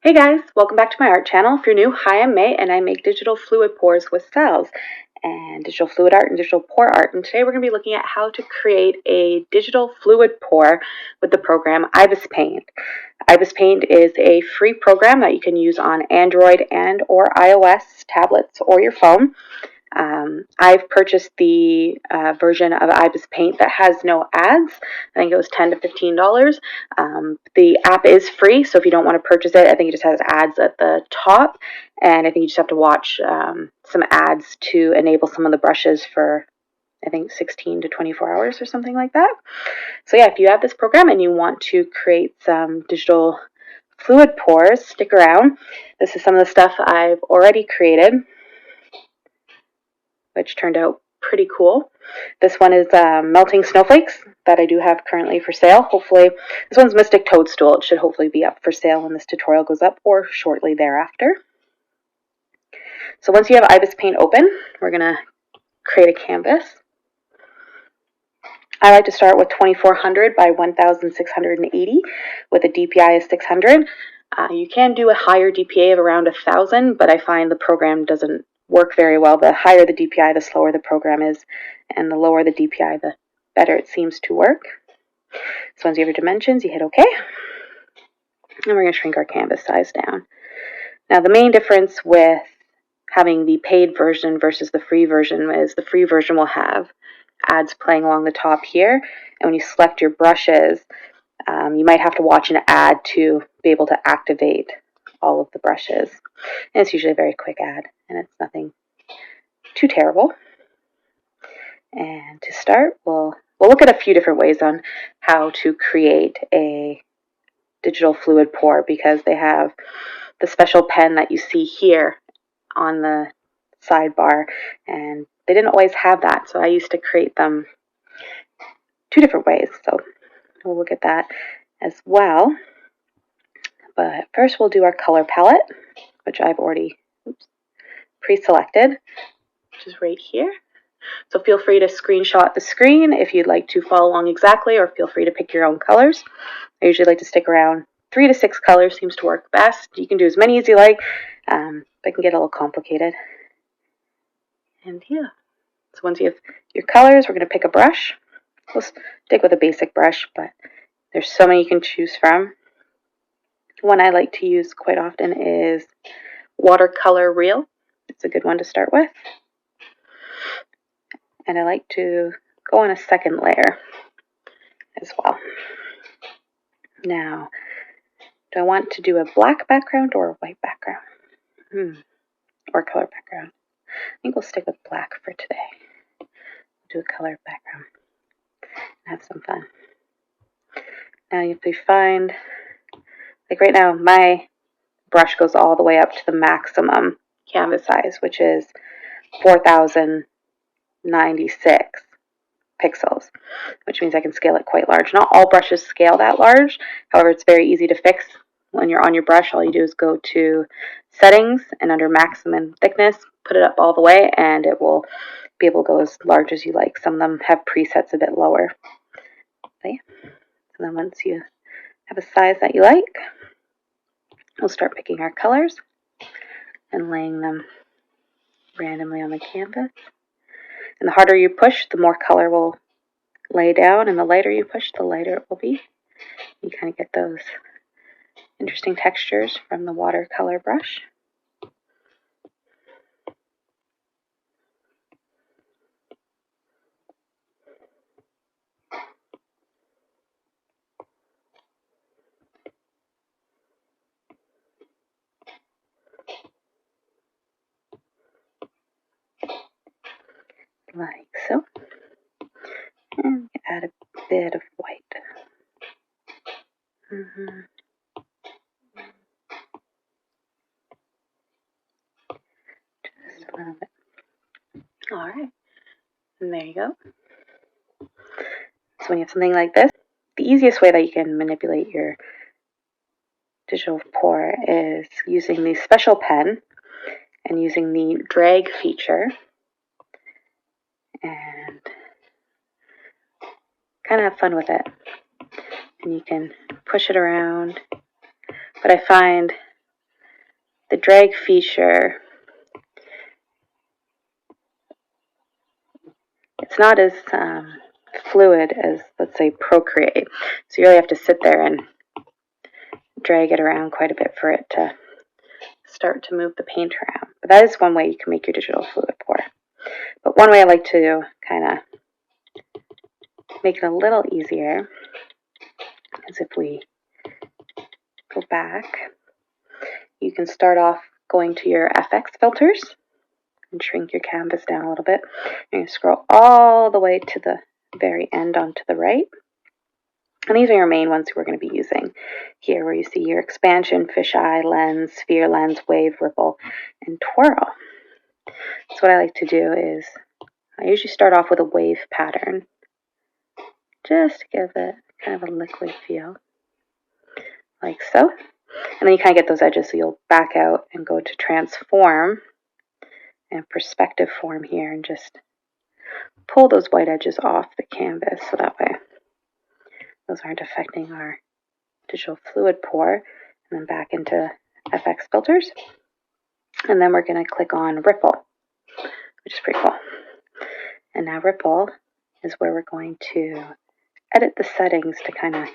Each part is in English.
Hey guys, welcome back to my art channel. If you're new, hi, I'm May and I make digital fluid pours with cells and digital fluid art and digital pour art. And today we're going to be looking at how to create a digital fluid pour with the program IbisPaint. IbisPaint is a free program that you can use on Android and or iOS tablets or your phone. I've purchased the version of IbisPaint that has no ads. I think it was $10 to $15. The app is free, so if you don't want to purchase it, I think it just has ads at the top, and I think you just have to watch some ads to enable some of the brushes for, I think, 16 to 24 hours or something like that. So yeah, if you have this program and you want to create some digital fluid pours, stick around. This is some of the stuff I've already created, which turned out pretty cool. This one is melting snowflakes that I do have currently for sale. Hopefully, this one's Mystic Toadstool. It should hopefully be up for sale when this tutorial goes up or shortly thereafter. So once you have IbisPaint open, we're going to create a canvas. I like to start with 2400 by 1680 with a DPI of 600. You can do a higher DPI of around 1000, but I find the program doesn't work very well. The higher the DPI, the slower the program is, and the lower the DPI, the better it seems to work. So once you have your dimensions, you hit OK. And we're going to shrink our canvas size down. Now the main difference with having the paid version versus the free version is the free version will have ads playing along the top here, and when you select your brushes, you might have to watch an ad to be able to activate all of the brushes. And it's usually a very quick ad, and it's nothing too terrible. And to start, we'll look at a few different ways on how to create a digital fluid pour, because they have the special pen that you see here on the sidebar, and they didn't always have that, so I used to create them two different ways. So we'll look at that as well. But first we'll do our color palette, which I've already pre-selected, which is right here. So feel free to screenshot the screen if you'd like to follow along exactly, or feel free to pick your own colors. I usually like to stick around 3 to 6 colors, seems to work best. You can do as many as you like, but it can get a little complicated. And yeah, so once you have your colors, we're going to pick a brush. We'll stick with a basic brush, but there's so many you can choose from. One I like to use quite often is Watercolor Real. It's a good one to start with. And I like to go on a second layer as well. Now, do I want to do a black background or a white background? Or color background? I think we'll stick with black for today. Do a color background and have some fun. Now, if you find, like right now, my brush goes all the way up to the maximum canvas size, which is 4096 pixels, which means I can scale it quite large. Not all brushes scale that large. However, it's very easy to fix. When you're on your brush, all you do is go to settings and under maximum thickness, put it up all the way, and it will be able to go as large as you like. Some of them have presets a bit lower. Okay. And then once you have a size that you like, we'll start picking our colors and laying them randomly on the canvas. And the harder you push, the more color will lay down, and the lighter you push, the lighter it will be. You kind of get those interesting textures from the watercolor brush. Like so. And add a bit of white. Just a little bit. Alright. And there you go. So when you have something like this, the easiest way that you can manipulate your digital pour is using the special pen and using the drag feature, and kind of have fun with it. And you can push it around, but I find the drag feature, it's not as fluid as, let's say, Procreate. So you really have to sit there and drag it around quite a bit for it to start to move the paint around. But that is one way you can make your digital fluid pour. But one way I like to kind of make it a little easier is if we go back, you can start off going to your FX filters and shrink your canvas down a little bit. You're going to scroll all the way to the very end onto the right. And these are your main ones we're going to be using here, where you see your expansion, fisheye, lens, sphere lens, wave, ripple, and twirl. So what I like to do is I usually start off with a wave pattern, just to give it kind of a liquid feel, like so. And then you kind of get those edges, so you'll back out and go to transform and perspective form here and just pull those white edges off the canvas, so that way those aren't affecting our digital fluid pour. And then back into FX filters. And then we're going to click on ripple, which is pretty cool. And now ripple is where we're going to edit the settings to kind of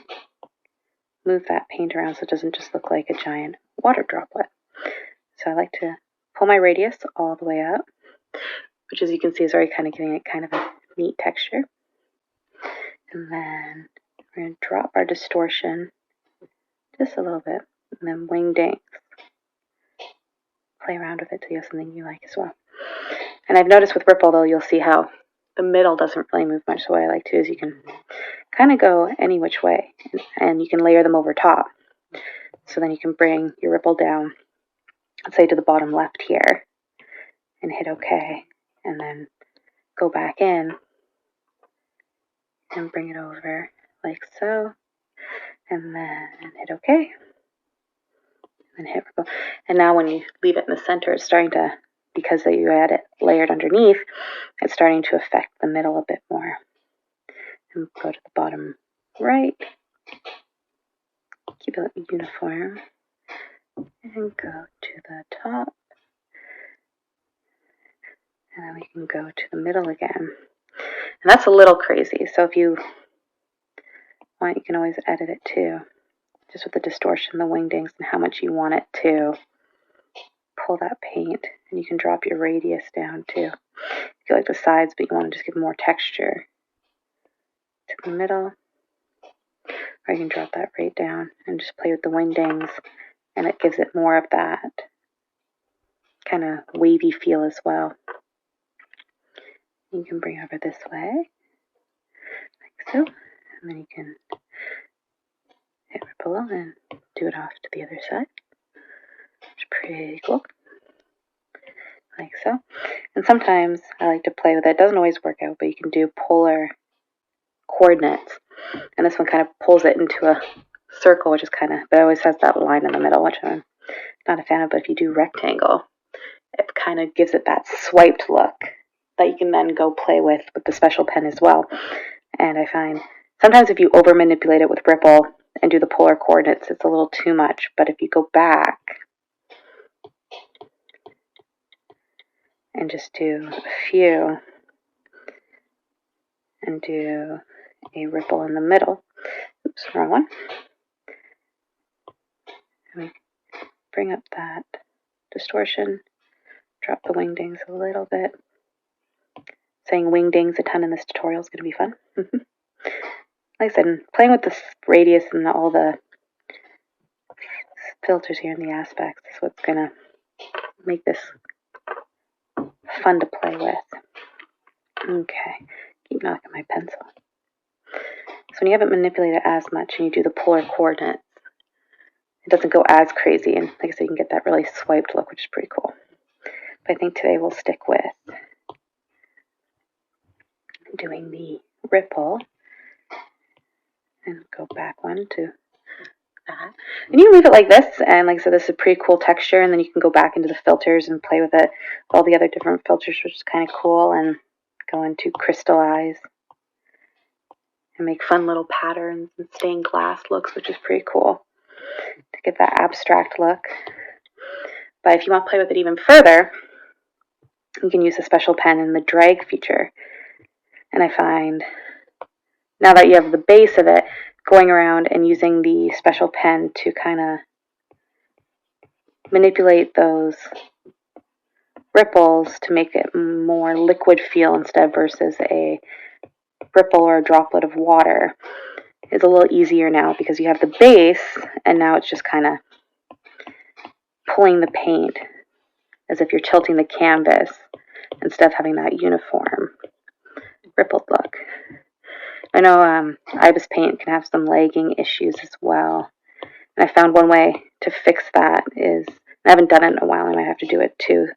move that paint around so it doesn't just look like a giant water droplet. So I like to pull my radius all the way up, which, as you can see, is already kind of giving it kind of a neat texture. And then we're going to drop our distortion just a little bit, and then wingdings. Play around with it till you have something you like as well. And I've noticed with ripple, though, you'll see how the middle doesn't really move much. So what I like to do is you can kind of go any which way, and you can layer them over top. So then you can bring your ripple down, let's say to the bottom left here, and hit OK, and then go back in and bring it over like so, and then hit OK, and hit ripple. And now when you leave it in the center, it's starting to, because you had it layered underneath, it's starting to affect the middle a bit more. And go to the bottom right, keep it uniform, and go to the top, and then we can go to the middle again. And that's a little crazy, so if you want, you can always edit it too, just with the distortion, the wingdings, and how much you want it to pull that paint. And you can drop your radius down too. If you like the sides, but you want to just give more texture to the middle, or you can drop that right down and just play with the wingdings, and it gives it more of that kind of wavy feel as well. You can bring over this way, like so, and then you can hit ripple and do it off to the other side. It's pretty cool, like so. And sometimes I like to play with it. It doesn't always work out, but you can do polar coordinates, and this one kind of pulls it into a circle, which is kind of, but it always has that line in the middle, which I'm not a fan of. But if you do rectangle, it kind of gives it that swiped look that you can then go play with the special pen as well. And I find sometimes if you over manipulate it with ripple and do the polar coordinates, it's a little too much. But if you go back and just do a few and do a ripple in the middle, oops, wrong one, and we bring up that distortion, drop the wingdings a little bit. Saying wingdings a ton in this tutorial is going to be fun. Like I said, playing with the radius and all the filters here and the aspects is what's going to make this fun to play with. Okay, keep knocking my pencil. So when you haven't manipulated as much and you do the polar coordinates, it doesn't go as crazy, and like I said, you can get that really swiped look, which is pretty cool. But I think today we'll stick with doing the ripple and go back one to that. And you can leave it like this, and like I said, this is a pretty cool texture, and then you can go back into the filters and play with it, all the other different filters, which is kind of cool, and go into crystallize and make fun little patterns and stained glass looks, which is pretty cool to get that abstract look. But if you want to play with it even further, you can use the special pen in the drag feature. And I find, now that you have the base of it, going around and using the special pen to kind of manipulate those ripples to make it more liquid feel instead versus a ripple or a droplet of water is a little easier now because you have the base and now it's just kind of pulling the paint as if you're tilting the canvas instead of having that uniform rippled look. I know IbisPaint can have some lagging issues as well. And I found one way to fix that is, I haven't done it in a while, I might have to do it too,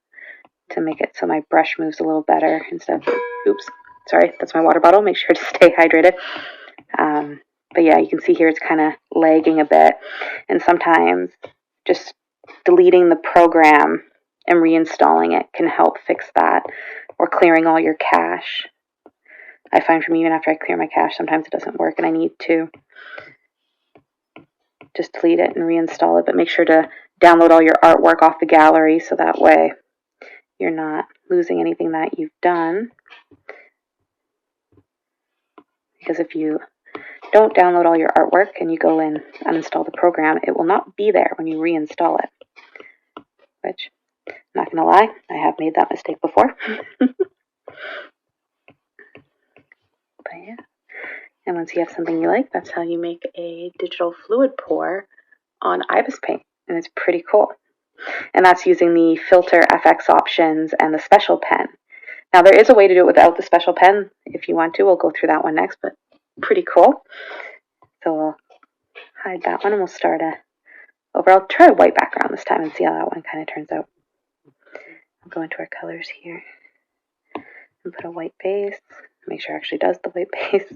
to make it so my brush moves a little better instead of, oops, sorry, that's my water bottle, make sure to stay hydrated. But yeah, you can see here it's kind of lagging a bit, and sometimes just deleting the program and reinstalling it can help fix that, or clearing all your cache. I find for me, even after I clear my cache, sometimes it doesn't work and I need to just delete it and reinstall it, but make sure to download all your artwork off the gallery so that way you're not losing anything that you've done. Because if you don't download all your artwork and you go in and uninstall the program, it will not be there when you reinstall it. Which, I'm not going to lie, I have made that mistake before. But yeah. And once you have something you like, that's how you make a digital fluid pour on IbisPaint. And it's pretty cool. And that's using the filter FX options and the special pen. Now there is a way to do it without the special pen if you want to. We'll go through that one next, but pretty cool. So we'll hide that one and we'll start I'll try a white background this time and see how that one kind of turns out. I'll go into our colors here and put a white base. Make sure it actually does the white base.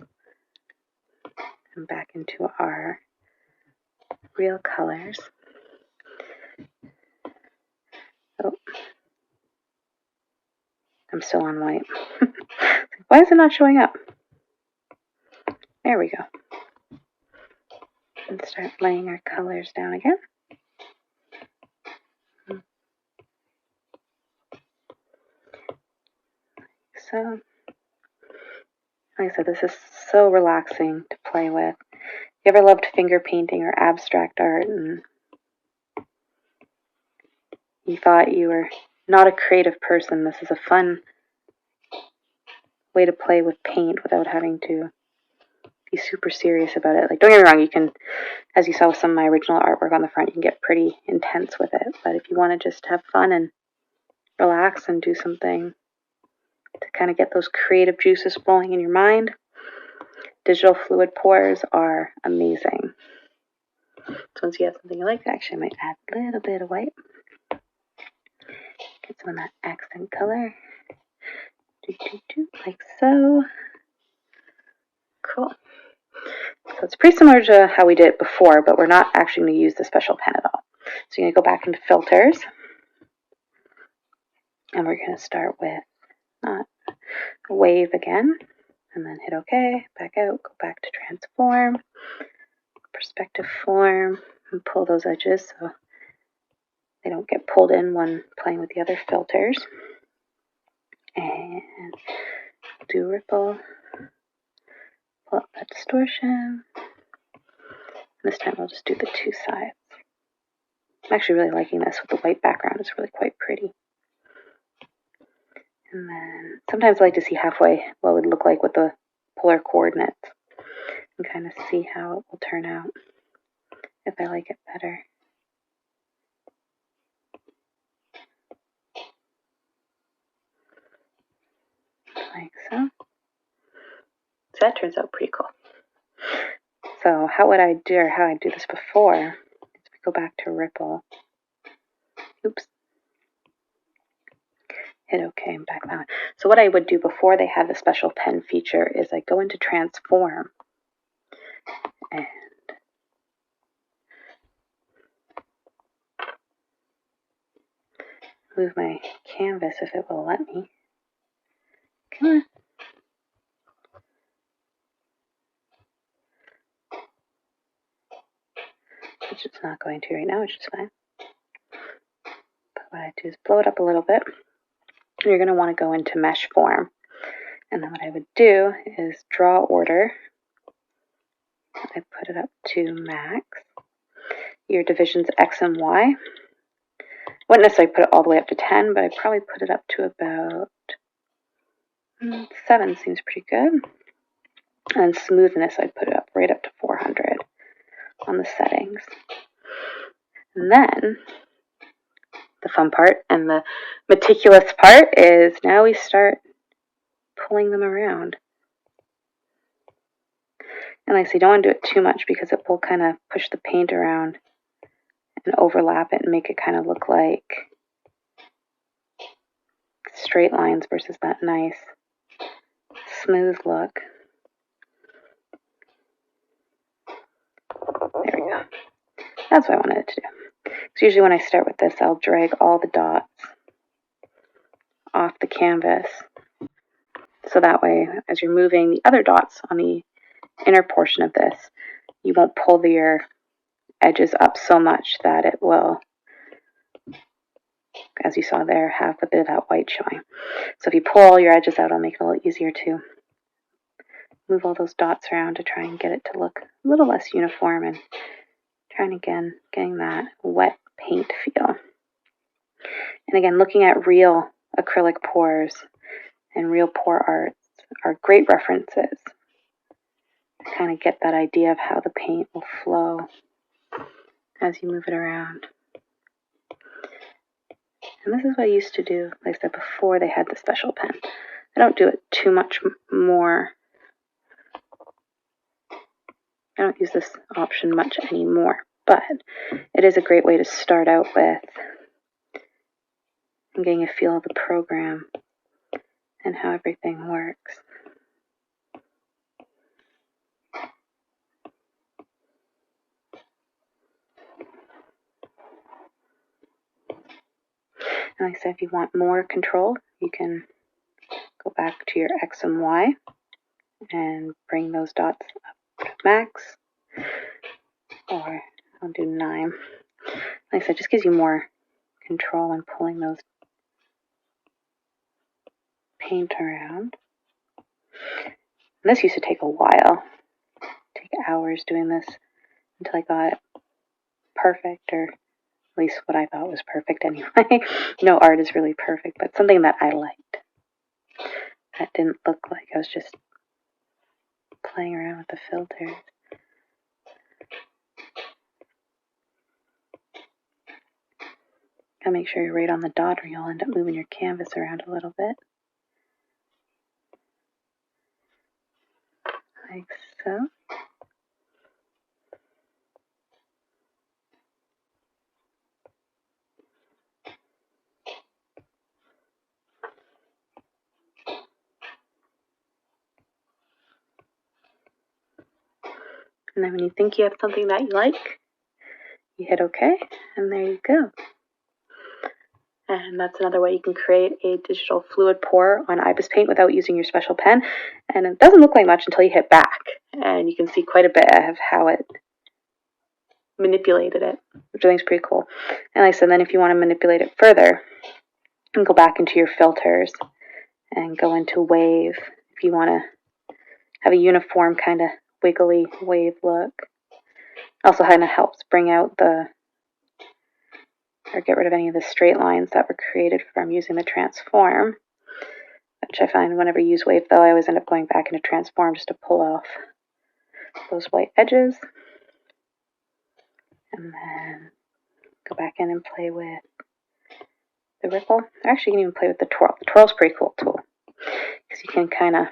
And back into our real colors. Oh, I'm still on white. Why is it not showing up? There we go. And start laying our colors down again. So, like I said, this is so relaxing to play with. You ever loved finger painting or abstract art and you thought you were not a creative person? This is a fun way to play with paint without having to be super serious about it. Like, don't get me wrong, you can, as you saw with some of my original artwork on the front, you can get pretty intense with it. But if you want to just have fun and relax and do something to kind of get those creative juices flowing in your mind, digital fluid pours are amazing. So once you have something you like, actually I might add a little bit of white. Get some of that accent color. Like so. Cool. So it's pretty similar to how we did it before, but we're not actually going to use the special pen at all. So you're going to go back into filters. And we're going to start with wave again. And then hit OK, back out, go back to transform, perspective form, and pull those edges so they don't get pulled in when playing with the other filters. And do ripple, pull up that distortion. This time I'll just do the two sides. I'm actually really liking this with the white background. It's really quite pretty. And then sometimes I like to see halfway what it would look like with the polar coordinates and kind of see how it will turn out if I like it better. Like so. So that turns out pretty cool. So how would I do, or how I do this before, is we go back to ripple. Oops. Hit OK and back that. So what I would do before they had the special pen feature is I go into transform and move my canvas if it will let me. Come on. Which it's not going to right now, which is fine. But I do is blow it up a little bit. You're going to want to go into mesh form. And then what I would do is draw order. I put it up to max. Your divisions X and Y. Wouldn't necessarily put it all the way up to 10, but I'd probably put it up to about 7 seems pretty good. And smoothness, I'd put it up right up to 400 on the settings. And then the fun part and the meticulous part is now we start pulling them around. And like I say, you don't want to do it too much because it will kind of push the paint around and overlap it and make it kind of look like straight lines versus that nice smooth look. There we go. That's what I wanted it to do. Because usually when I start with this, I'll drag all the dots off the canvas. So that way, as you're moving the other dots on the inner portion of this, you won't pull your edges up so much that it will, as you saw there, have a bit of that white showing. So if you pull all your edges out, it'll make it a little easier to move all those dots around to try and get it to look a little less uniform and trying again, getting that wet paint feel. And again, looking at real acrylic pours and real pour arts are great references. Kind of get that idea of how the paint will flow as you move it around. And this is what I used to do, like I said, before they had the special pen. I don't do it too much more. I don't use this option much anymore, but it is a great way to start out with and getting a feel of the program and how everything works. And like I said, if you want more control, you can go back to your X and Y and bring those dots up to max. Or I'll do 9. Like I said, it just gives you more control in pulling those paint around. And this used to take a while. Take hours doing this until I got it perfect, or at least what I thought was perfect anyway. No art is really perfect, but something that I liked. That didn't look like I was just playing around with the filters. Gotta make sure you're right on the dot or you'll end up moving your canvas around a little bit. Like so. And then when you think you have something that you like, you hit OK, and there you go. And that's another way you can create a digital fluid pour on IbisPaint without using your special pen. And it doesn't look like much until you hit back. And you can see quite a bit of how it manipulated it, which I think is pretty cool. And like I said, then if you want to manipulate it further, you can go back into your filters and go into wave if you want to have a uniform kind of wiggly wave look. Also kind of helps bring out the, or get rid of any of the straight lines that were created from using the transform, which I find whenever you use wave though, I always end up going back into transform just to pull off those white edges. And then go back in and play with the ripple. Actually, you can even play with the twirl. The twirl's a pretty cool tool because you can kind of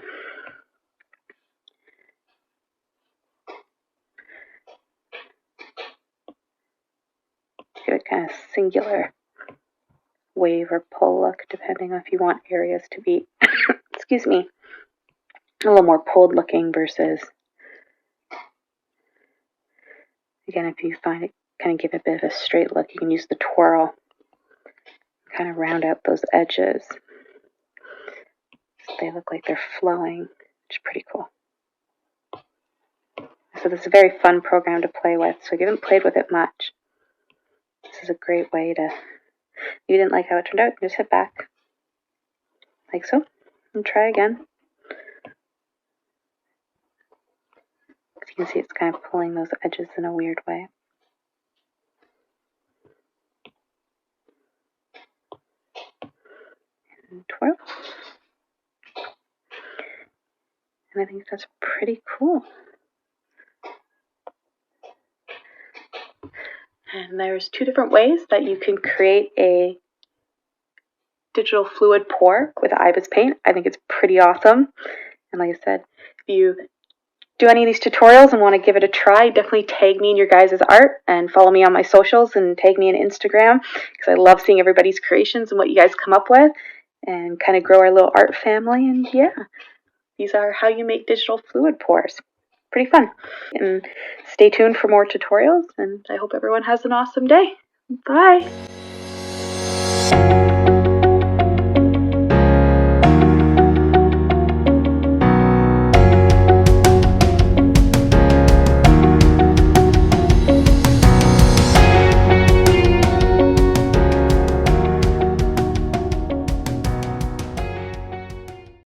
get a kind of singular wave or pull look depending on if you want areas to be, excuse me, a little more pulled looking versus, again, if you find it kind of give a bit of a straight look, you can use the twirl, kind of round out those edges so they look like they're flowing, which is pretty cool. So this is a very fun program to play with. So if you haven't played with it much, this is a great way to If you didn't like how it turned out, just hit back, like so, and try again. As you can see, it's kind of pulling those edges in a weird way. And twirl. And I think that's pretty cool. And there's two different ways that you can create a digital fluid pour with IbisPaint. I think it's pretty awesome. And like I said, if you do any of these tutorials and want to give it a try, definitely tag me in your guys' art and follow me on my socials and tag me on Instagram, because I love seeing everybody's creations and what you guys come up with and kind of grow our little art family. And yeah, these are how you make digital fluid pours. Pretty fun. And stay tuned for more tutorials, and I hope everyone has an awesome day. Bye!